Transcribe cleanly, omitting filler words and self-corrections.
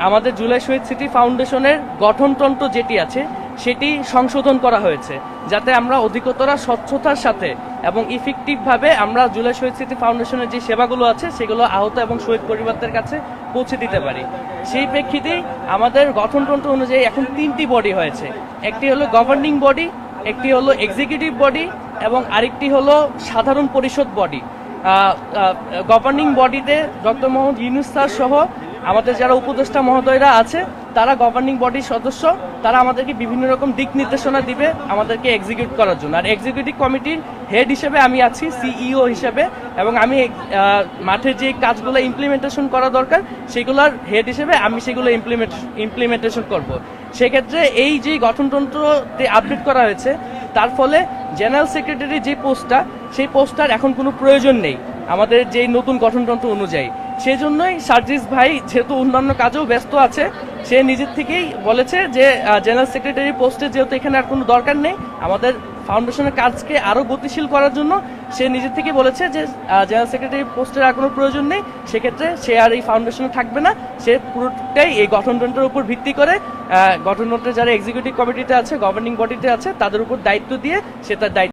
আমাদের জুলাই শহীদ স্মৃতি ফাউন্ডেশনের গঠনতন্ত্র যেটি আছে সেটি সংশোধন করা হয়েছে, যাতে আমরা অধিকতর স্বচ্ছতার সাথে এবং ইফেক্টিভভাবে আমরা জুলাই শহীদ স্মৃতি ফাউন্ডেশনের যে সেবাগুলো আছে সেগুলো আহত এবং শহীদ পরিবারদের কাছে পৌঁছে দিতে পারি। সেই প্রেক্ষিতেই আমাদের গঠনতন্ত্র অনুযায়ী এখন 3টি বডি হয়েছে। একটি হলো গভর্নিং বডি, একটি হলো এক্সিকিউটিভ বডি এবং আরেকটি হলো সাধারণ পরিষদ বডি। গভর্নিং বডিতে ডক্টর মোহাম্মদ ইউনূস স্যার সহ আমাদের যারা উপদেষ্টা মহোদয়রা আছে তারা গভর্নিং বডির সদস্য, তারা আমাদেরকে বিভিন্ন রকম দিক নির্দেশনা দিবে আমাদেরকে এক্সিকিউট করার জন্য। আর এক্সিকিউটিভ কমিটির হেড হিসেবে আমি আছি, সিইও হিসেবে, এবং আমি মাঠের যে কাজগুলো ইমপ্লিমেন্টেশন করা দরকার সেগুলোর হেড হিসেবে আমি সেগুলো ইমপ্লিমেন্টেশন করব। সেক্ষেত্রে এই যে গঠনতন্ত্রতে আপডেট করা হয়েছে তার ফলে জেনারেল সেক্রেটারি যে পোস্টটা, সেই পোস্টটার এখন কোনো প্রয়োজন নেই আমাদের যে নতুন গঠনতন্ত্র অনুযায়ী। সেই জন্যই সার্জিস ভাই যেহেতু অন্যান্য কাজেও ব্যস্ত আছে, সে নিজের থেকেই বলেছে যে জেনারেল সেক্রেটারি পোস্টে যেহেতু এখানে আর কোনো দরকার নেই, আমাদের ফাউন্ডেশনের কাজকে আরও গতিশীল করার জন্য সে নিজের থেকে বলেছে যে জেনারেল সেক্রেটারি পোস্টের আর কোনো প্রয়োজন নেই। সেক্ষেত্রে সে আর এই ফাউন্ডেশনে থাকবে না, সে পুরোটাই এই গঠনতন্ত্রের উপর ভিত্তি করে গঠনতন্ত্রে যারা এক্সিকিউটিভ কমিটিতে আছে, গভর্নিং বডিতে আছে, তাদের উপর দায়িত্ব দিয়ে সে তার দায়িত্ব